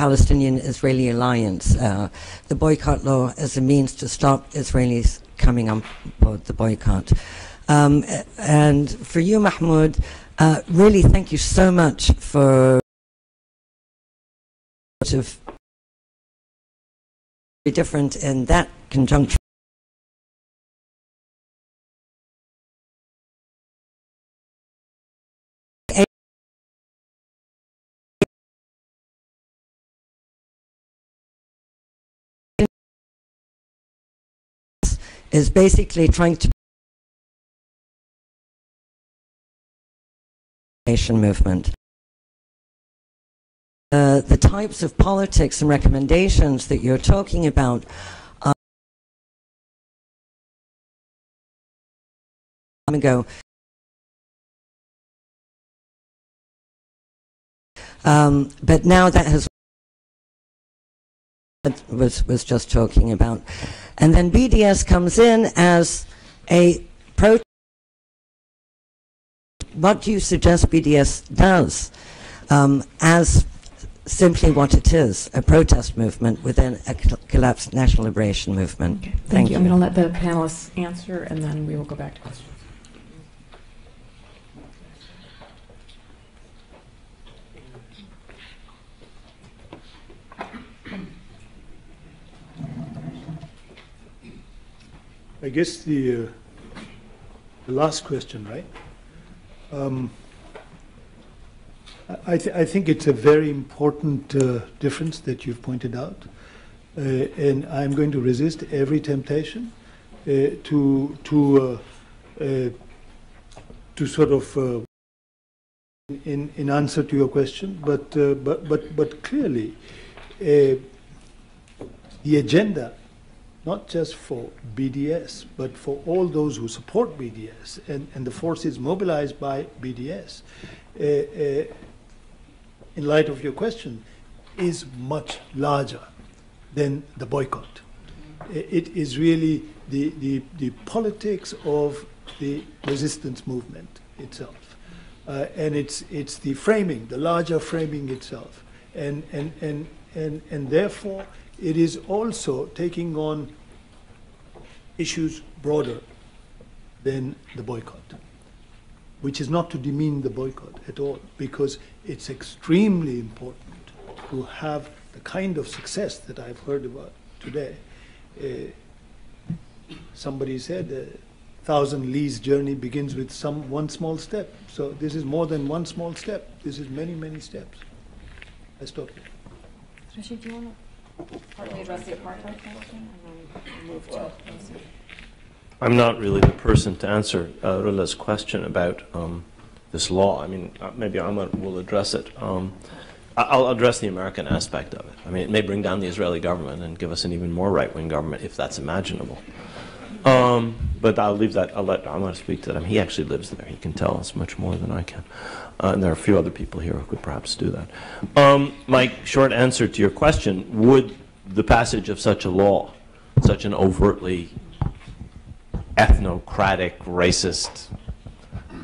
Palestinian-Israeli alliance, the boycott law as a means to stop Israelis coming on board the boycott. And for you, Mahmoud, really thank you so much for very different in that conjuncture. Is basically trying to movement. The types of politics and recommendations that you're talking about ago, but now that has was just talking about, and then BDS comes in as a protest. What do you suggest BDS does as simply what it is, a protest movement within a collapsed national liberation movement? Okay. Thank you. I'm going to let the panelists answer, and then we will go back to questions. I guess the last question, right? I think it's a very important difference that you've pointed out, and I'm going to resist every temptation to sort of in answer to your question, but clearly the agenda, not just for BDS, but for all those who support BDS and the forces mobilized by BDS, in light of your question, is much larger than the boycott. It is really the politics of the resistance movement itself. And it's the framing, the larger framing itself. And therefore, it is also taking on issues broader than the boycott, which is not to demean the boycott at all, because it's extremely important to have the kind of success that I've heard about today. Somebody said 1,000 Lee's journey begins with one small step. So this is more than one small step. This is many, many steps. I stop here. Rashid, do you want to partly address the apartheid question and then move to I'm not really the person to answer Rula's question about this law. I mean, maybe Ahmad will address it. I'll address the American aspect of it. I mean, it may bring down the Israeli government and give us an even more right-wing government, if that's imaginable. But I'll leave that. I'll let Ahmad speak to that. I mean, he actually lives there. He can tell us much more than I can. And there are a few other people here who could perhaps do that. My short answer to your question, would the passage of such a law, such an overtly ethnocratic, racist,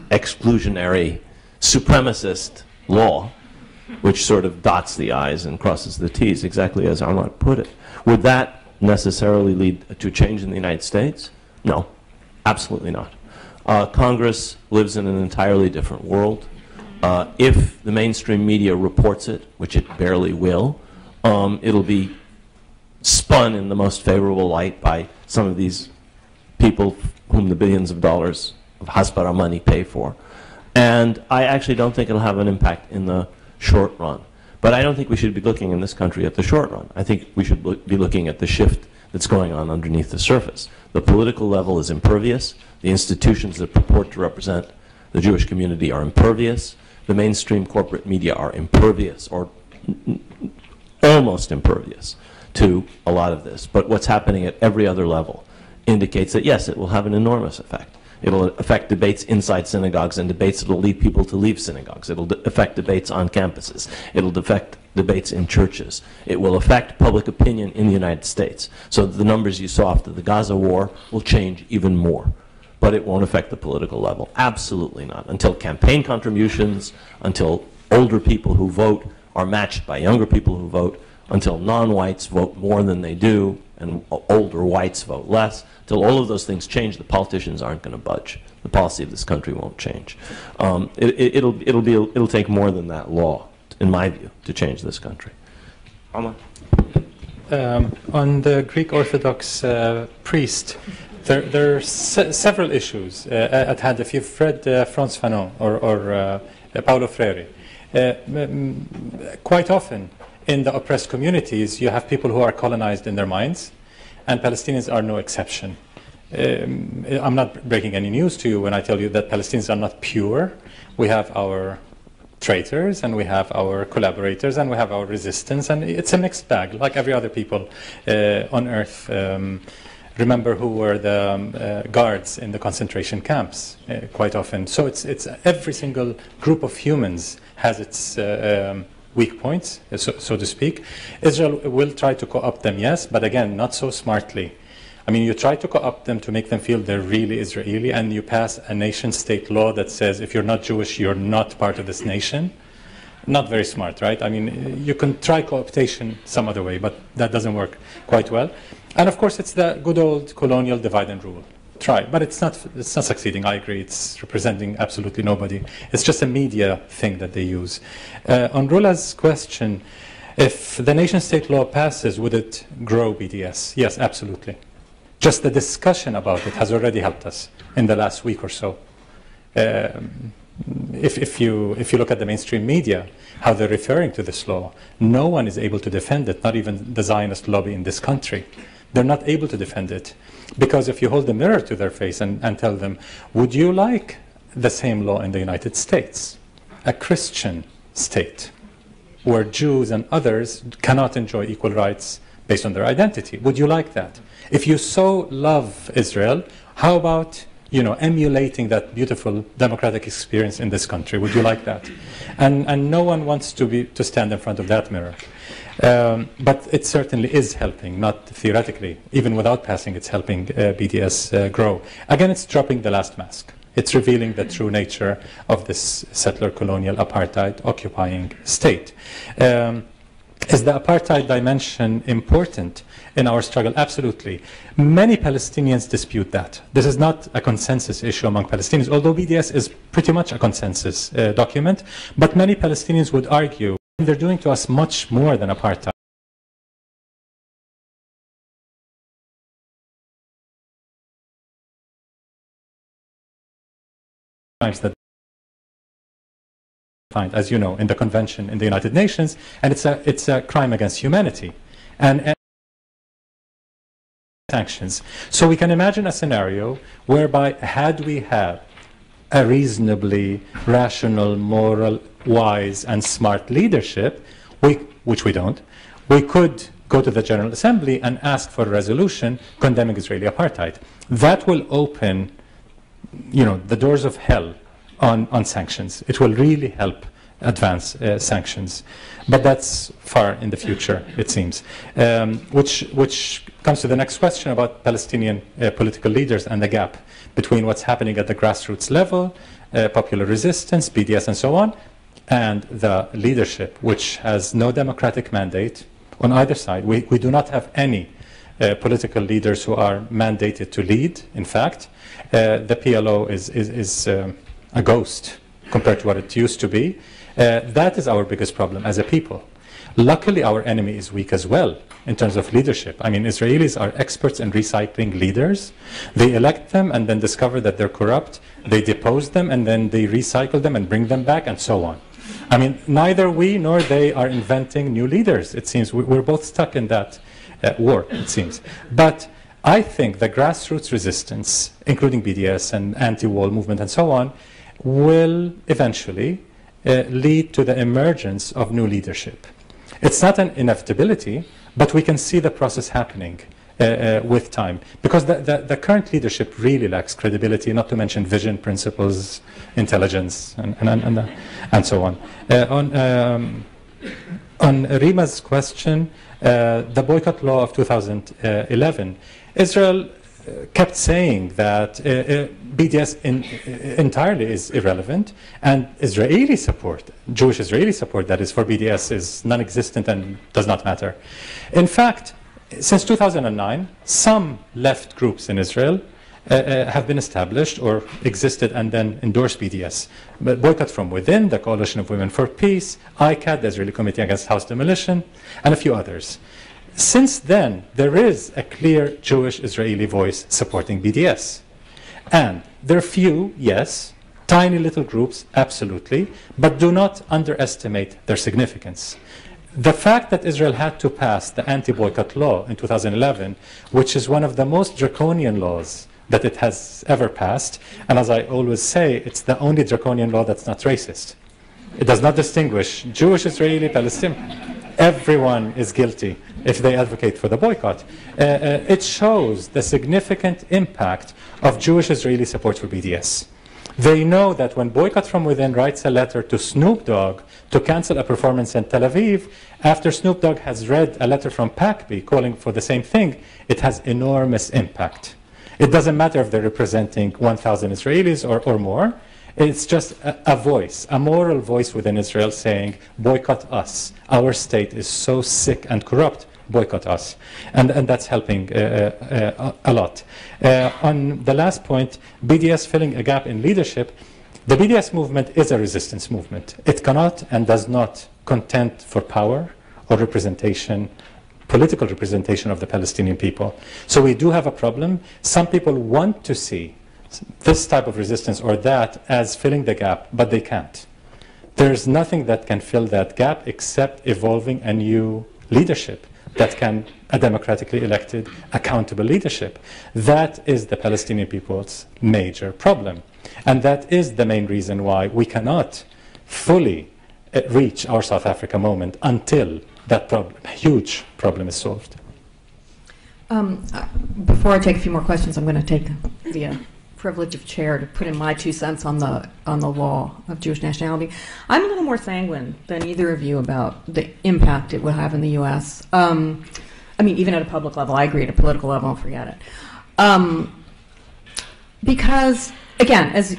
exclusionary, supremacist law, which sort of dots the I's and crosses the T's, exactly as Ahmad put it, would that necessarily lead to change in the United States? No, absolutely not. Congress lives in an entirely different world. If the mainstream media reports it, which it barely will, it'll be spun in the most favorable light by some of these people whom the billions of dollars of Hasbara money pay for. And I actually don't think it'll have an impact in the short run. But I don't think we should be looking in this country at the short run. I think we should be looking at the shift that's going on underneath the surface. The political level is impervious. The institutions that purport to represent the Jewish community are impervious. The mainstream corporate media are impervious, or almost impervious, to a lot of this. But what's happening at every other level indicates that, yes, it will have an enormous effect. It'll affect debates inside synagogues and debates that will lead people to leave synagogues. It'll affect debates on campuses. It'll affect debates in churches. It will affect public opinion in the United States. So the numbers you saw after the Gaza war will change even more. But it won't affect the political level. Absolutely not. Until campaign contributions, until older people who vote are matched by younger people who vote, until non-whites vote more than they do, and older whites vote less. Till all of those things change, the politicians aren't going to budge. The policy of this country won't change. It'll take more than that law, in my view, to change this country. Alma? On the Greek Orthodox priest, there are several issues at hand. If you've read Frantz Fanon or Paulo Freire, quite often in the oppressed communities, you have people who are colonized in their minds, and Palestinians are no exception. I'm not breaking any news to you when I tell you that Palestinians are not pure. We have our traitors, and we have our collaborators, and we have our resistance, and it's a mixed bag, like every other people on earth. Remember who were the guards in the concentration camps quite often. So it's every single group of humans has its weak points, so to speak. Israel will try to co-opt them, yes, but again, not so smartly. I mean, you try to co-opt them to make them feel they're really Israeli, and you pass a nation-state law that says if you're not Jewish, you're not part of this nation. Not very smart, right? I mean, you can try co-optation some other way, but that doesn't work quite well. And of course, it's the good old colonial divide and rule. Try, but it's not succeeding. I agree. It's representing absolutely nobody. It's just a media thing that they use. On Rula's question, if the nation-state law passes, would it grow BDS? Yes, absolutely. Just the discussion about it has already helped us in the last week or so. If you look at the mainstream media, how they're referring to this law, no one is able to defend it, not even the Zionist lobby in this country. They're not able to defend it. Because if you hold a mirror to their face and tell them, would you like the same law in the United States? A Christian state, where Jews and others cannot enjoy equal rights based on their identity. Would you like that? If you so love Israel, how about emulating that beautiful democratic experience in this country? Would you like that? And no one wants to stand in front of that mirror. But it certainly is helping, not theoretically. Even without passing, it's helping BDS grow. Again, it's dropping the last mask. It's revealing the true nature of this settler colonial apartheid occupying state. Is the apartheid dimension important in our struggle? Absolutely. Many Palestinians dispute that. This is not a consensus issue among Palestinians, although BDS is pretty much a consensus document. But many Palestinians would argue they're doing to us much more than apartheid. That as you know, in the convention in the United Nations, and it's a crime against humanity and sanctions. So we can imagine a scenario whereby, had we had a reasonably rational, moral, wise, and smart leadership, which we don't, we could go to the General Assembly and ask for a resolution condemning Israeli apartheid. That will open, the doors of hell on sanctions. It will really help advance sanctions. But that's far in the future, it seems. Which comes to the next question about Palestinian political leaders and the gap between what's happening at the grassroots level, popular resistance, BDS and so on, and the leadership, which has no democratic mandate on either side. We do not have any political leaders who are mandated to lead. In fact, the PLO is a ghost compared to what it used to be. That is our biggest problem as a people. Luckily, our enemy is weak as well in terms of leadership. I mean, Israelis are experts in recycling leaders. They elect them and then discover that they're corrupt. They depose them and then they recycle them and bring them back and so on. I mean, neither we nor they are inventing new leaders. It seems we're both stuck in that war, it seems. But I think the grassroots resistance, including BDS and anti-wall movement and so on, will eventually lead to the emergence of new leadership. It's not an inevitability, but we can see the process happening with time. Because the current leadership really lacks credibility, not to mention vision, principles, intelligence, and so on. On Rima's question, the boycott law of 2011, Israel kept saying that BDS entirely is irrelevant, and Israeli support, Jewish Israeli support, that is, for BDS is non-existent and does not matter. In fact, since 2009, some left groups in Israel have been established or existed and then endorsed BDS. But Boycott From Within, the Coalition of Women for Peace, ICAD, the Israeli Committee Against House Demolition, and a few others. Since then, there is a clear Jewish Israeli voice supporting BDS. And there are few, yes, tiny little groups, absolutely, but do not underestimate their significance. The fact that Israel had to pass the anti-boycott law in 2011, which is one of the most draconian laws that it has ever passed, and as I always say, it's the only draconian law that's not racist. It does not distinguish Jewish, Israeli, Palestinian. Everyone is guilty if they advocate for the boycott. It shows the significant impact of Jewish Israeli support for BDS. They know that when Boycott From Within writes a letter to Snoop Dogg to cancel a performance in Tel Aviv, after Snoop Dogg has read a letter from PACB calling for the same thing, it has enormous impact. It doesn't matter if they're representing 1,000 Israelis or more. It's just a voice, a moral voice within Israel saying, boycott us. Our state is so sick and corrupt, boycott us. And that's helping a lot. On the last point, BDS filling a gap in leadership, the BDS movement is a resistance movement. It cannot and does not contend for power or representation, political representation of the Palestinian people. So we do have a problem. Some people want to see this type of resistance or that as filling the gap, but they can't. There's nothing that can fill that gap except evolving a new leadership that can, a democratically elected, accountable leadership. That is the Palestinian people's major problem. And that is the main reason why we cannot fully reach our South Africa moment until that huge problem is solved. Before I take a few more questions, I'm going to take the privilege of chair to put in my 2 cents on the law of Jewish nationality. I'm a little more sanguine than either of you about the impact it will have in the U.S. I mean, even at a public level. I agree. At a political level, forget it. Because, again, as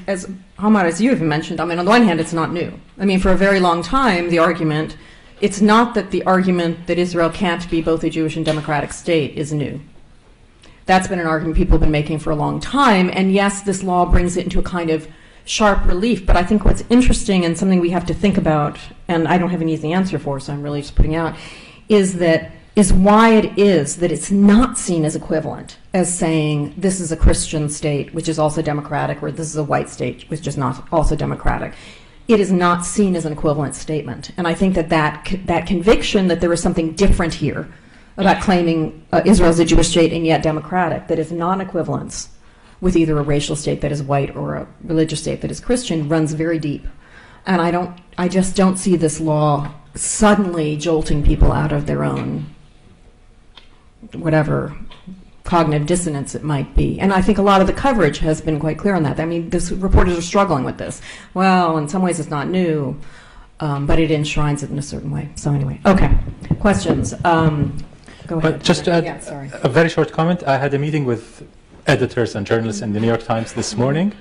Hamad, as you even mentioned, I mean, on the one hand, it's not new. I mean, for a very long time, the argument, it's not that the argument that Israel can't be both a Jewish and democratic state is new. That's been an argument people have been making for a long time, and yes, this law brings it into a kind of sharp relief, but I think what's interesting and something we have to think about, and I don't have an easy answer for, so I'm really just putting out, is why it is that it's not seen as equivalent as saying this is a Christian state, which is also democratic, or this is a white state, which is not also democratic. It is not seen as an equivalent statement, and I think that conviction that there is something different here about claiming Israel as a Jewish state and yet democratic, that is non-equivalence with either a racial state that is white or a religious state that is Christian, runs very deep. And I just don't see this law suddenly jolting people out of their own, whatever cognitive dissonance it might be. And I think a lot of the coverage has been quite clear on that. I mean, reporters are struggling with this. Well, in some ways it's not new, but it enshrines it in a certain way. So anyway, okay, questions. Go ahead. Just to add a very short comment. I had a meeting with editors and journalists in the New York Times this morning.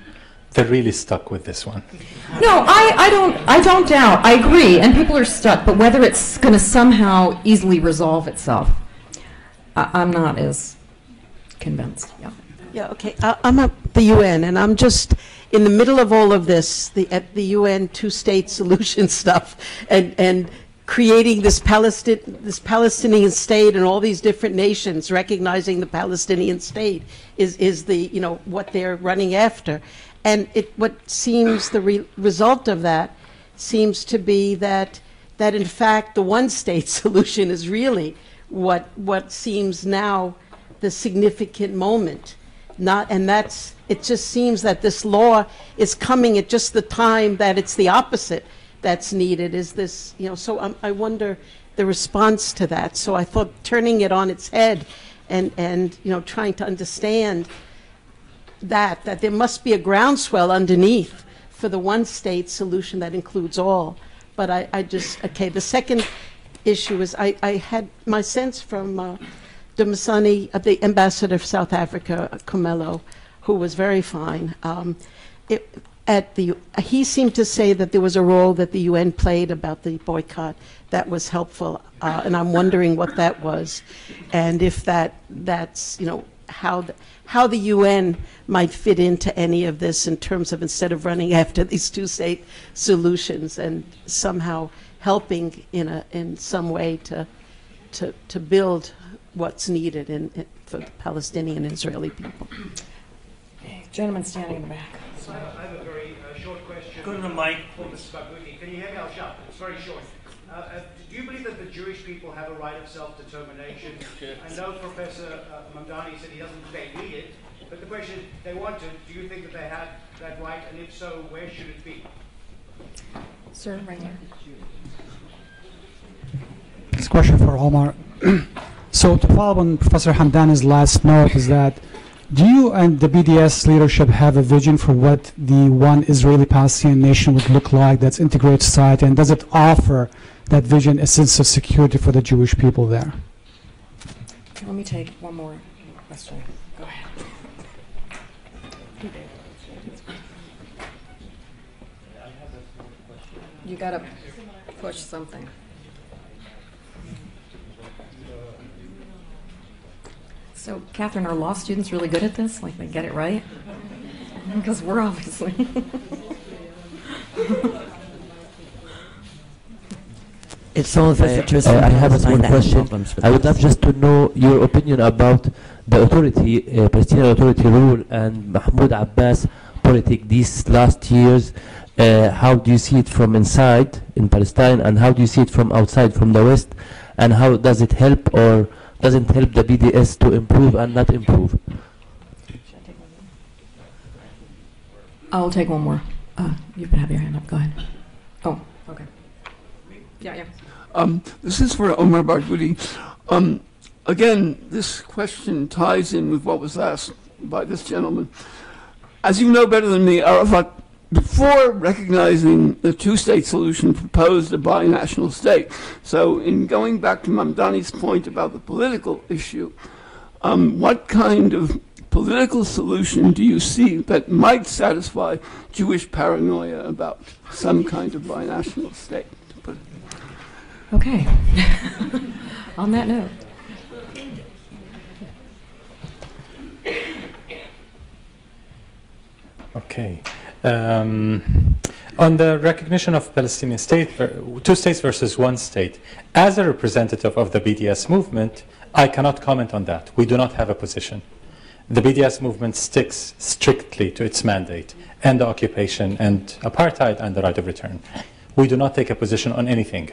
They're really stuck with this one. No, I don't doubt. I agree, and people are stuck. But whether it's going to somehow easily resolve itself, I'm not as convinced. Yeah. Yeah. Okay. I'm at the UN, and I'm just in the middle of all of this, at the UN two-state solution stuff, and creating this Palestinian state and all these different nations recognizing the Palestinian state is the what they're running after, and what seems the result of that seems to be that in fact the one-state solution is really what seems now the significant moment. It just seems that this law is coming at just the time that it's the opposite that's needed. Is this, so I wonder the response to that. So I thought turning it on its head and trying to understand that there must be a groundswell underneath for the one-state solution that includes all. But the second issue is I had my sense from Dumasani, the ambassador of South Africa, Kumelo, who was very fine. He seemed to say that there was a role that the UN played about the boycott that was helpful, and I'm wondering what that was, and if that's how the UN might fit into any of this in terms of, instead of running after these two-state solutions, and somehow helping in some way to build what's needed for the Palestinian and Israeli people. Gentleman standing in the back. I have a very short question. Go to the mic. For Mr. Barghouti. Can you hear me? I'll shout. It's very short. Do you believe that the Jewish people have a right of self-determination? I know Professor Mamdani said he doesn't think they need it, but the question is, they want it. Do you think that they have that right? And if so, where should it be? Sir, right here. This question for Omar. So to follow on Professor Hamdani's last note is that, do you and the BDS leadership have a vision for what the one Israeli-Palestinian nation would look like that's integrated society, and does it offer that vision a sense of security for the Jewish people there? Okay, let me take one more question. Go ahead. You got to push something. So, Catherine, are law students really good at this? Like, they get it right? Because we're obviously. It's all visitors from I have a Palestine small that have question. problems with I would this. love just to know your opinion about the authority, Palestinian Authority rule, and Mahmoud Abbas politics these last years. How do you see it from inside in Palestine, and how do you see it from outside, from the West, and how does it help or doesn't help the BDS to improve and not improve? I'll take one more. You can have your hand up. Go ahead. Oh, okay. Yeah. This is for Omar Barghouti. Again, this question ties in with what was asked by this gentleman. As you know better than me, Arafat, before recognizing the two-state solution, proposed a binational state. So in going back to Mamdani's point about the political issue, what kind of political solution do you see that might satisfy Jewish paranoia about some kind of binational state? Okay. On that note. Okay. On the recognition of Palestinian state, two states versus one state, as a representative of the BDS movement, I cannot comment on that. We do not have a position. The BDS movement sticks strictly to its mandate, and the occupation and apartheid and the right of return. We do not take a position on anything.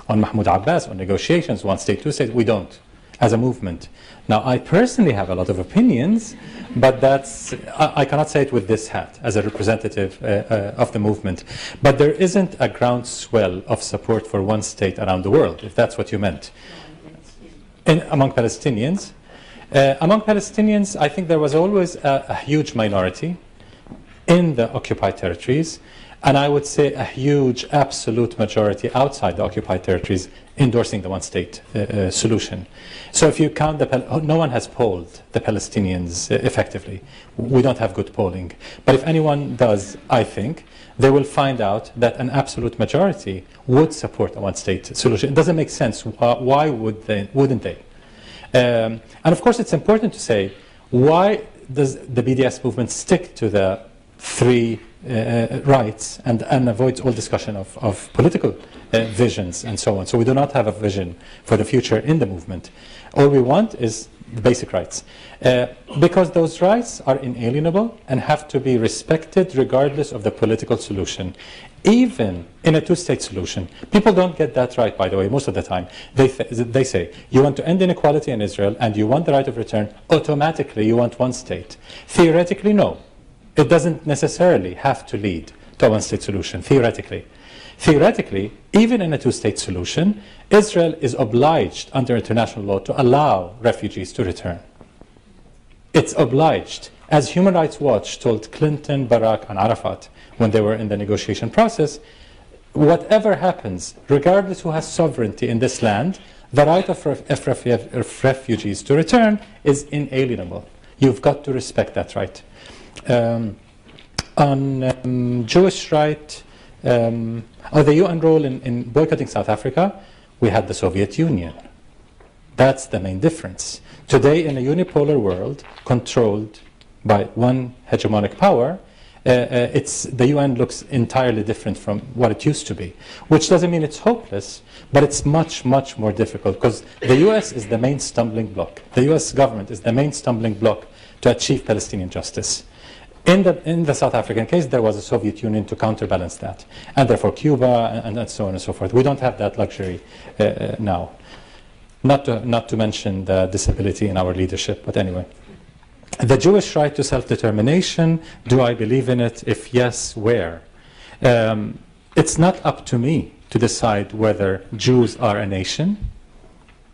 On Mahmoud Abbas, on negotiations, one state, two states, we don't, as a movement. Now, I personally have a lot of opinions, but I cannot say it with this hat as a representative of the movement. But there isn't a groundswell of support for one state around the world, if that's what you meant. Among Palestinians, I think there was always a huge minority in the occupied territories, and I would say a huge absolute majority outside the occupied territories endorsing the one-state solution. So if you count no one has polled the Palestinians effectively. We don't have good polling. But if anyone does, I think, they will find out that an absolute majority would support a one-state solution. It doesn't make sense. Why wouldn't they? And of course, it's important to say, why does the BDS movement stick to the three rights and avoids all discussion of political visions and so on? So we do not have a vision for the future in the movement. All we want is the basic rights. Because those rights are inalienable and have to be respected regardless of the political solution. Even in a two-state solution, people don't get that right, by the way, most of the time. They say, you want to end inequality in Israel and you want the right of return, automatically you want one state. Theoretically, no. It doesn't necessarily have to lead to a one-state solution, theoretically. Theoretically, even in a two-state solution, Israel is obliged under international law to allow refugees to return. It's obliged. As Human Rights Watch told Clinton, Barack, and Arafat when they were in the negotiation process, whatever happens, regardless who has sovereignty in this land, The right of refugees to return is inalienable. You've got to respect that right. On Jewish right, or the UN role in boycotting South Africa, we had the Soviet Union. That's the main difference. Today, in a unipolar world controlled by one hegemonic power, the UN looks entirely different from what it used to be, which doesn't mean it's hopeless, but it's much, much more difficult because the US is the main stumbling block. The US government is the main stumbling block to achieve Palestinian justice. In the South African case, there was a Soviet Union to counterbalance that, and therefore Cuba, and so on and so forth. We don't have that luxury now. Not to mention the disability in our leadership, but anyway. The Jewish right to self-determination, do I believe in it? If yes, where? It's not up to me to decide whether Jews are a nation.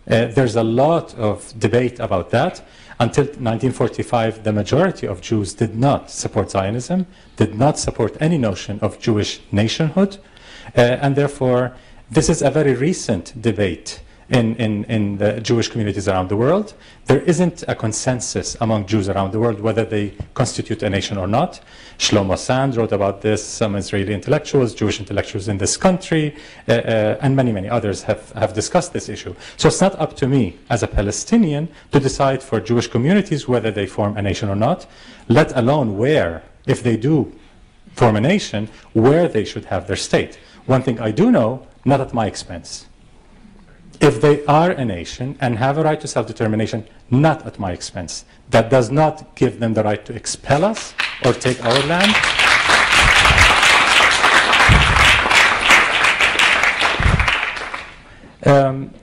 There's a lot of debate about that. Until 1945, the majority of Jews did not support Zionism, did not support any notion of Jewish nationhood, and therefore this is a very recent debate in the Jewish communities around the world. There isn't a consensus among Jews around the world whether they constitute a nation or not. Shlomo Sand wrote about this, some Israeli intellectuals, Jewish intellectuals in this country, and many, many others have discussed this issue. So it's not up to me as a Palestinian to decide for Jewish communities whether they form a nation or not, let alone where, if they do form a nation, where they should have their state. One thing I do know, not at my expense. If they are a nation and have a right to self-determination, not at my expense. That does not give them the right to expel us or take our land.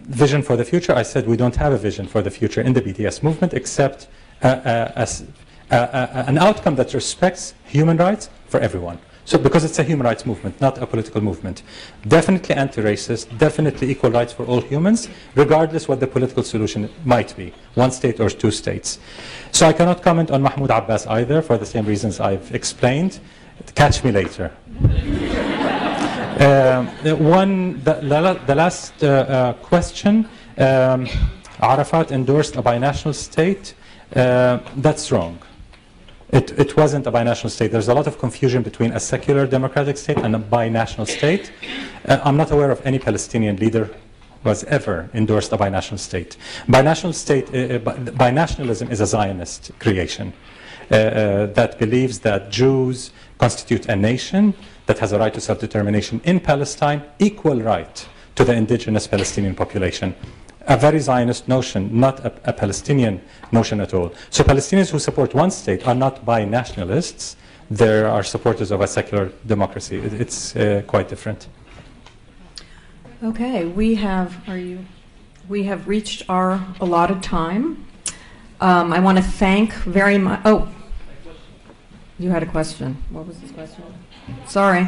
Vision for the future, I said we don't have a vision for the future in the BDS movement except an outcome that respects human rights for everyone. So because it's a human rights movement, not a political movement. Definitely anti-racist, definitely equal rights for all humans, regardless what the political solution might be, one state or two states. So I cannot comment on Mahmoud Abbas either, for the same reasons I've explained. Catch me later. The last question, Arafat endorsed a binational state. That's wrong. It wasn't a binational state. There's a lot of confusion between a secular democratic state and a binational state. I'm not aware of any Palestinian leader who has ever endorsed a binational state. Binationalism is a Zionist creation that believes that Jews constitute a nation that has a right to self-determination in Palestine, equal right to the indigenous Palestinian population. A very Zionist notion, not a Palestinian notion at all. So Palestinians who support one state are not binationalists. They are supporters of a secular democracy. It's quite different. Okay, we have reached our allotted time. I want to thank very much. Oh, you had a question. What was this question? Sorry.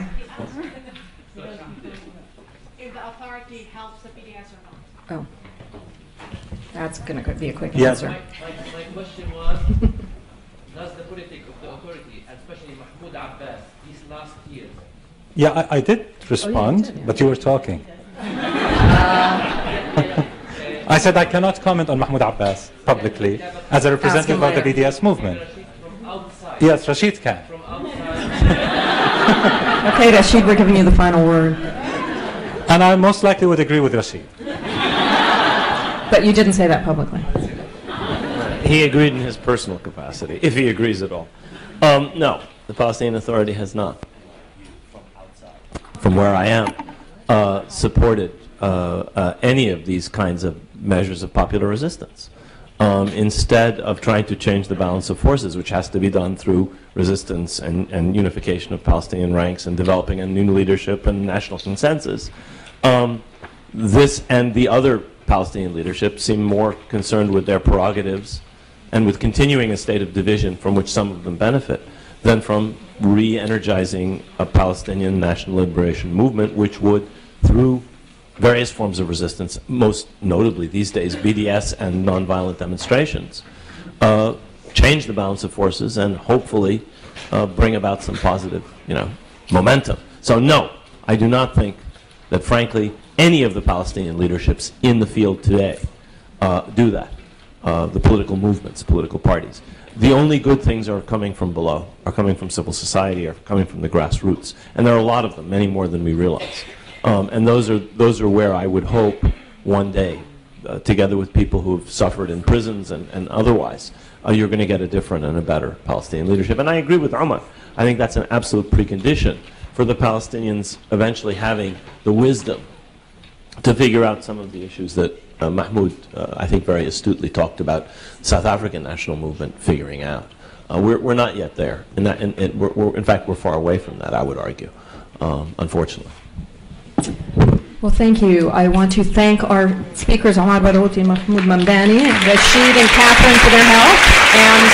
If the authority helps the BDS or not? Oh. That's going to be a quick answer. My question was, does the politics of the authority, especially Mahmoud Abbas, these last years... Yeah, I did respond, but you were talking. I said I cannot comment on Mahmoud Abbas publicly as a representative of the BDS movement. Yes, Rashid can. Okay, Rashid, we're giving you the final word. And I most likely would agree with Rashid. But you didn't say that publicly. He agreed in his personal capacity, if he agrees at all. No, the Palestinian Authority has not, from where I am, supported any of these kinds of measures of popular resistance. Instead of trying to change the balance of forces, which has to be done through resistance and unification of Palestinian ranks and developing a new leadership and national consensus, this and the other Palestinian leadership seem more concerned with their prerogatives and with continuing a state of division from which some of them benefit than from re-energizing a Palestinian national liberation movement, which would, through various forms of resistance, most notably these days BDS and nonviolent demonstrations, change the balance of forces and hopefully bring about some positive, momentum. So no, I do not think that, frankly, any of the Palestinian leaderships in the field today do that. The political movements, political parties. The only good things are coming from below, are coming from civil society, are coming from the grassroots. And there are a lot of them, many more than we realize. And those are where I would hope one day, together with people who have suffered in prisons and otherwise, you're going to get a different and a better Palestinian leadership. And I agree with Omar. I think that's an absolute precondition for the Palestinians eventually having the wisdom to figure out some of the issues that Mahmoud, I think, very astutely talked about South African national movement figuring out. We're not yet there. In fact, we're far away from that, I would argue, unfortunately. Well, thank you. I want to thank our speakers, Omar Barouti, Mahmoud Mamdani, Rashid, and Catherine for their help. And